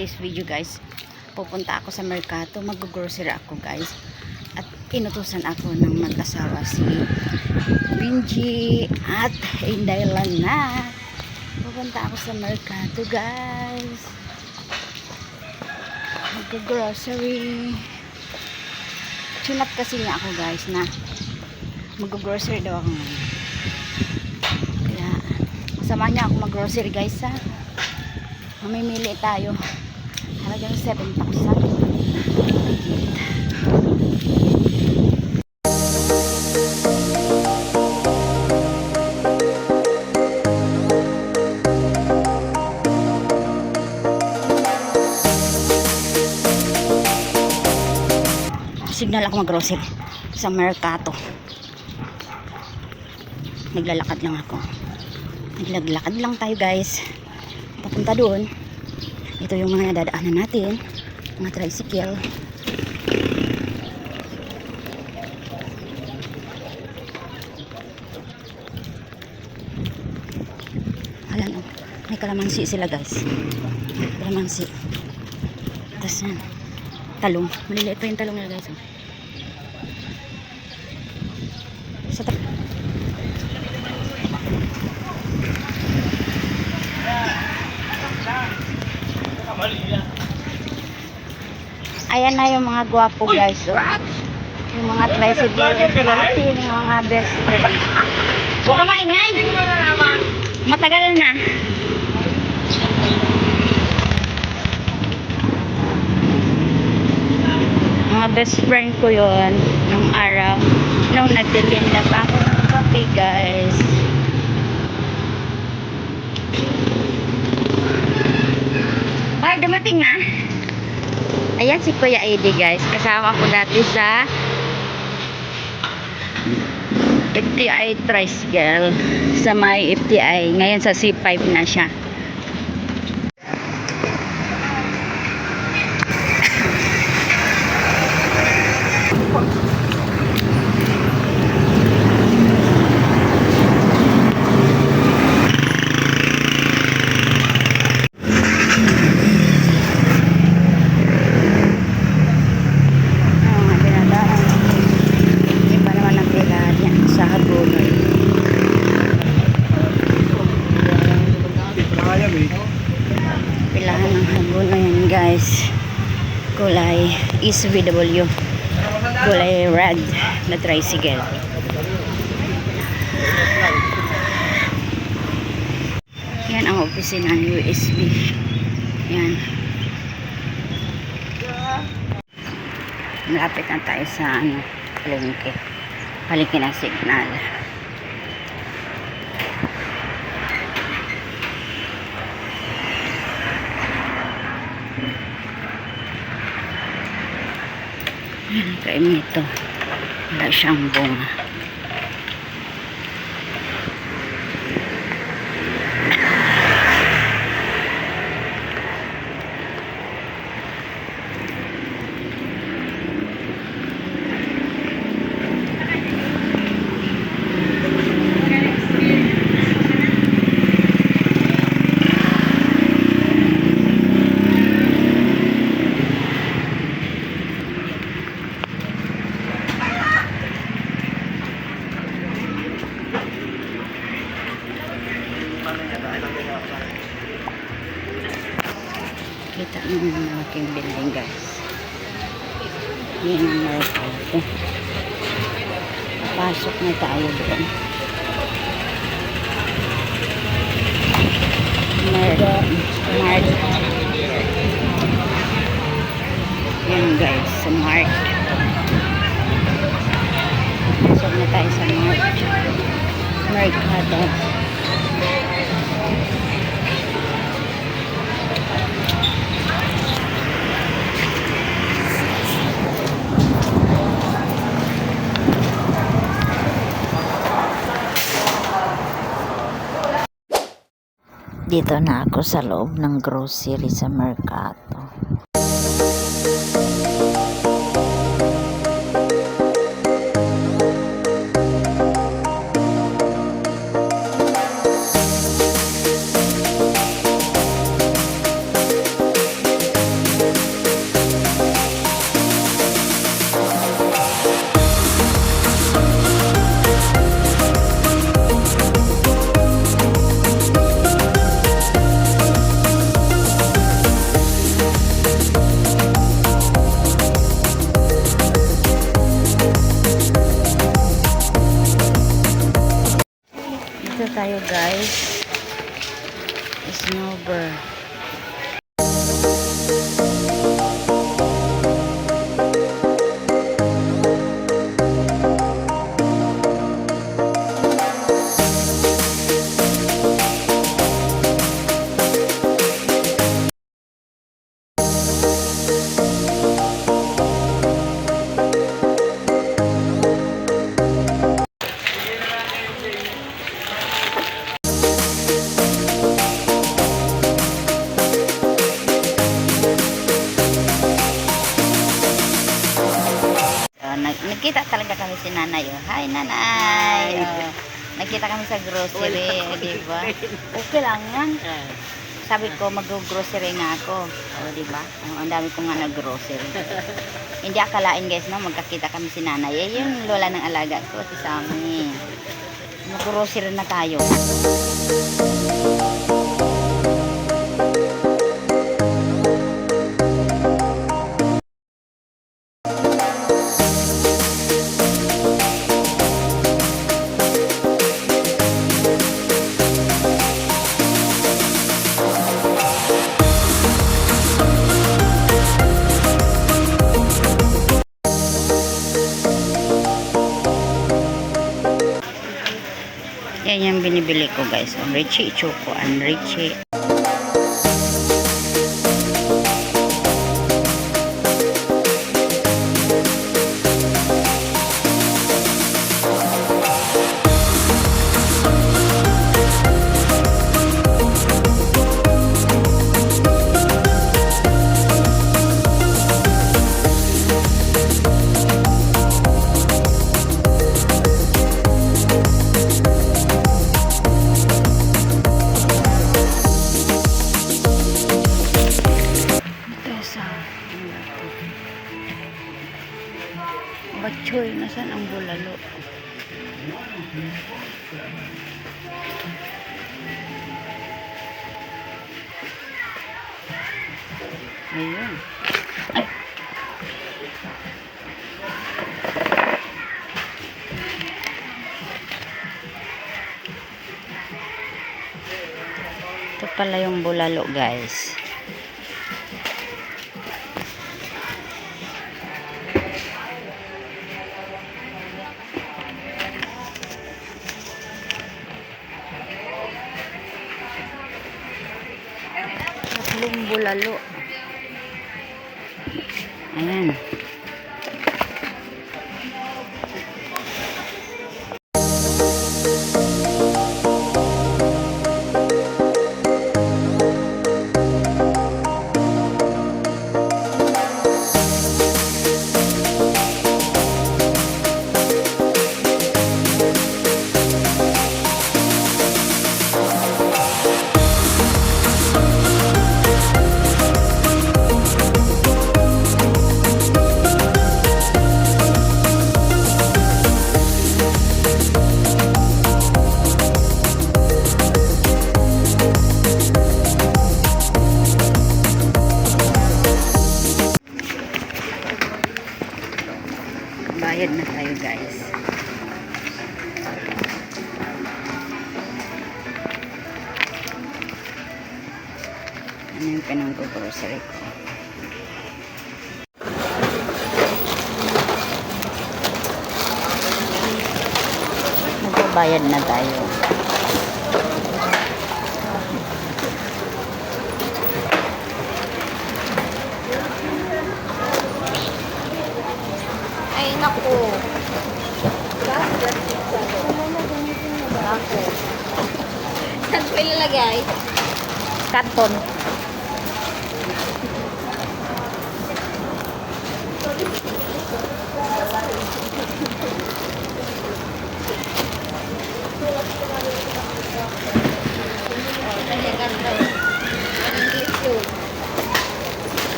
today's video guys, pupunta ako sa merkato, mag-grocery ako guys, at inutusan ako ng mag-asawa si Benji at Indaylan na pupunta ako sa merkato guys, mag-grocery. Sunat kasi niya ako guys na mag-grocery daw ako ngayon, kaya samahan niya ako mag-grocery guys ha. Mamimili tayo. Halagang 7,000. Signal ako mag-grocery sa merkato. Naglalakad lang ako. Naglakad lang tayo guys. Papunta doon. Ito yung mga nadadaanan natin, mga tricycle. Alam mo, may kalamansi sila guys. Kalamansi. Tapos yan, talong. Maliliit pa yung talong nila guys. Sa ayan na yung mga gwapo guys. Yung mga tricycle natin, yung mga best friend. Huwag ka maingay. Matagal na. Mga best friend ko yun nung araw, nung nagtitinda pa ako ng kape guys. Ay, dumating na. Ayan si Kuya ID guys. Kasama ko dati sa FTI Tricycle. Sa may FTI. Ngayon sa C5 na siya. Pilahan ng hambon na yan guys, kulay SVW, kulay red na tricycle. Yan ang opisina ng USB. Yan, malapit na tayo sa palengke ng Signal. Kay Mito, wala siyang bunga. Kita nyo yung malaking building guys. Yan ang merkato. Pasok na tayo doon. Mart. Yan guys, sa Mart. Pasok na tayo sa Mart. Merkato. Dito na ako sa loob ng grocery sa merkato. tayo guys. Snowbird. Nagkita talaga kami si nanay. Oh. Hi nanay. Oh. Nagkita kami sa grocery, di ba? Okay lang yan. Sabi ko mag-grocery nga ako. Oh, di ba? Ang dami ko nga nag-grocery. Hindi akalain guys, no, magkakita kami si nanay. Eh, yung lola ng alaga ko, si Sammy. Mag-grocery na tayo. Yan yung binibili ko guys. Richie Choco and Richie. Batchoy, nasan ang bulalo? Ayun. Ay. Ito pala yung bulalo guys. Tatlong bulalo. Ayan. Bayad na tayo guys. Ano yung pinang-grocery ko? Magbabayad na tayo. Ay, naku. Saan ko ilalagay? Karton.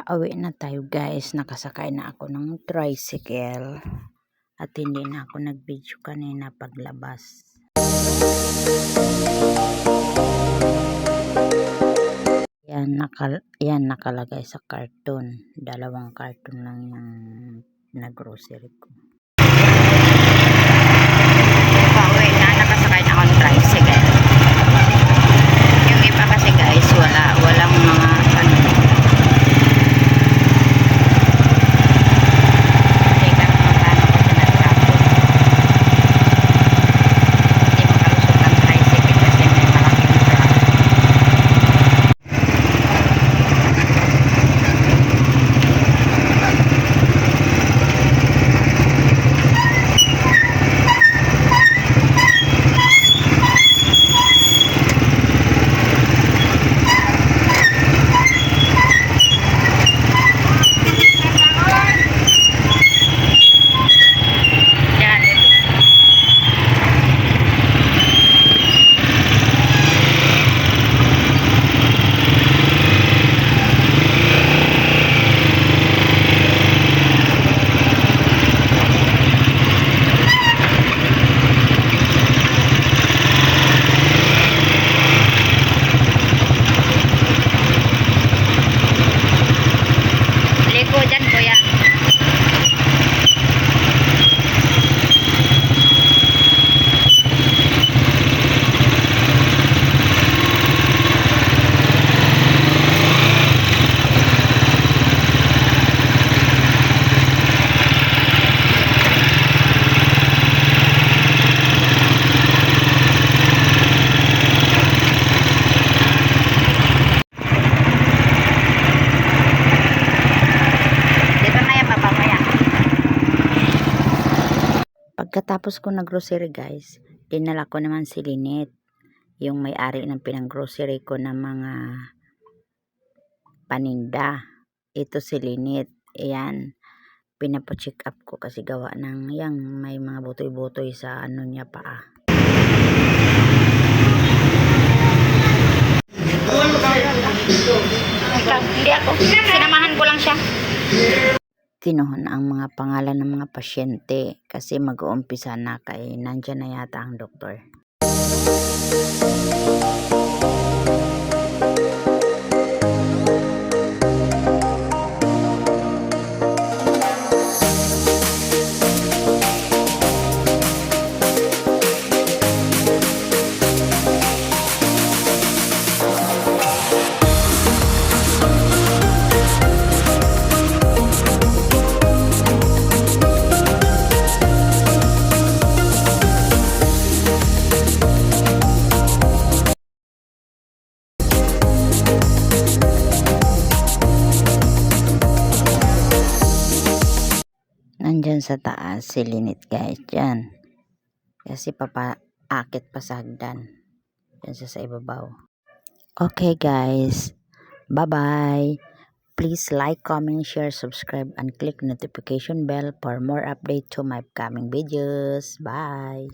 Pauwi na tayo guys. Nakasakay na ako ng tricycle. at hindi na ako nag-video kanina paglabas. Yan nakalagay sa karton. 2 karton lang yung na-grocery ko. Pauwi na, nakasakay na akong tricycle. Yung iba kasi guys, walang mga ano. Teka, magkano ko sa nag-traffic. Hindi makalusot ang tricycle kasi may malaking traffic. Yan. Liko dyan, kuya. Dito na yan, papamaya. Pagkatapos ko nag-grocery guys, dinala ko naman si Lynette, yung may-ari ng pinang-grocery ko ng mga paninda. Ito si Lynette. Ayan, pinapo-check up ko kasi gawa ng yang may mga butoy-butoy sa ano niya paa. Hindi ako. Sinamahan ko lang siya. Kinuha ang mga pangalan ng mga pasyente kasi mag-uumpisa na kay nandyan na yata ang doktor. Nandyan sa taas si Lynette guys, dyan. Kasi papaakit pa sa hagdan. Dyan siya sa ibabaw. Okay guys, bye-bye. Please like, comment, share, subscribe, and click notification bell for more update to my upcoming videos. Bye!